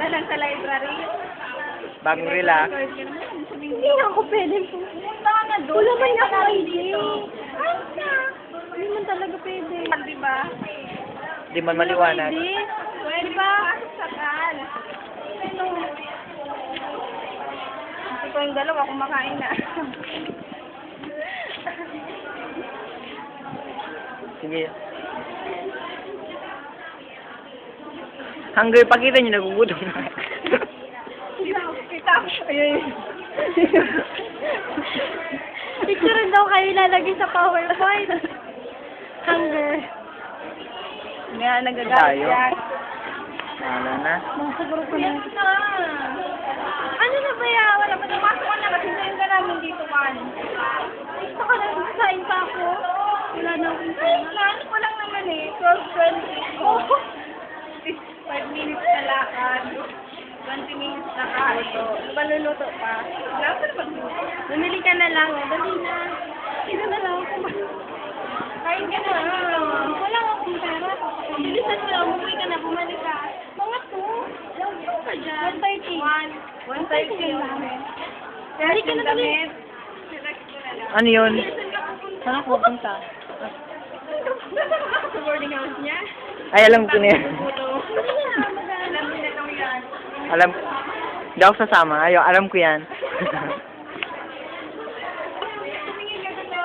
na lang sa library. Bagong relax. Hindi na ako pwede po. Punta ka na doon. Wala man ako ID. Ay na. Hindi man talaga pwede. Di ba? Di man maliwanag. Pwede ba? Sakal. Ito yung dalawa, kumakain na. Sige. Hungry, pakita niyo, nagugutom na. Kita. Ayun. Picture daw kayo lalagay sa PowerPoint. Hunger. Nga, nagagalit Tayo. yan. Wala na. Nasa grupo na. Yes na. Ano na ba yan? Wala pa napasok ka na kasi ngayon ka namin dito, Juan. Gusto ka na, sasain pa ako. Wala na akong Ay, ano ko lang naman eh. 12:20. Oh. 5 minutes na lakad. 20 minutes na kain. Ano ba luluto pa? Wala pa na magluto. Bumili ka na lang. Dali na. Sino na lang ako. Kain ka na. Wala akong pera. Bilisan mo lang. Umuwi ka na. Bumalik ka. Mga to. Ano ka dyan? 1:30. 1:30 yung namin. Dali ka na dali. Ano yun? Saan ako pupunta? Sa boarding house niya. Ay, alam ko na yan. Alam mo na lang yan. Alam, hindi ako sasama. Alam ko yan. Tumingin ka dito.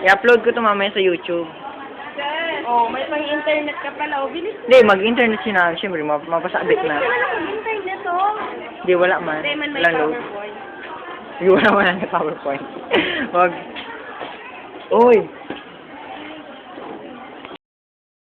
I-upload ko to mamaya sa YouTube. Yes. Oh, may pang-internet ka pala. Oh, bilis. Hindi, mag-internet siya na. Siyempre, mapasabit na. Wala lang mag-internet, oh. Hindi, wala man. Hindi man may Walang load. PowerPoint. Hindi, wala man ang PowerPoint. Wag. Uy!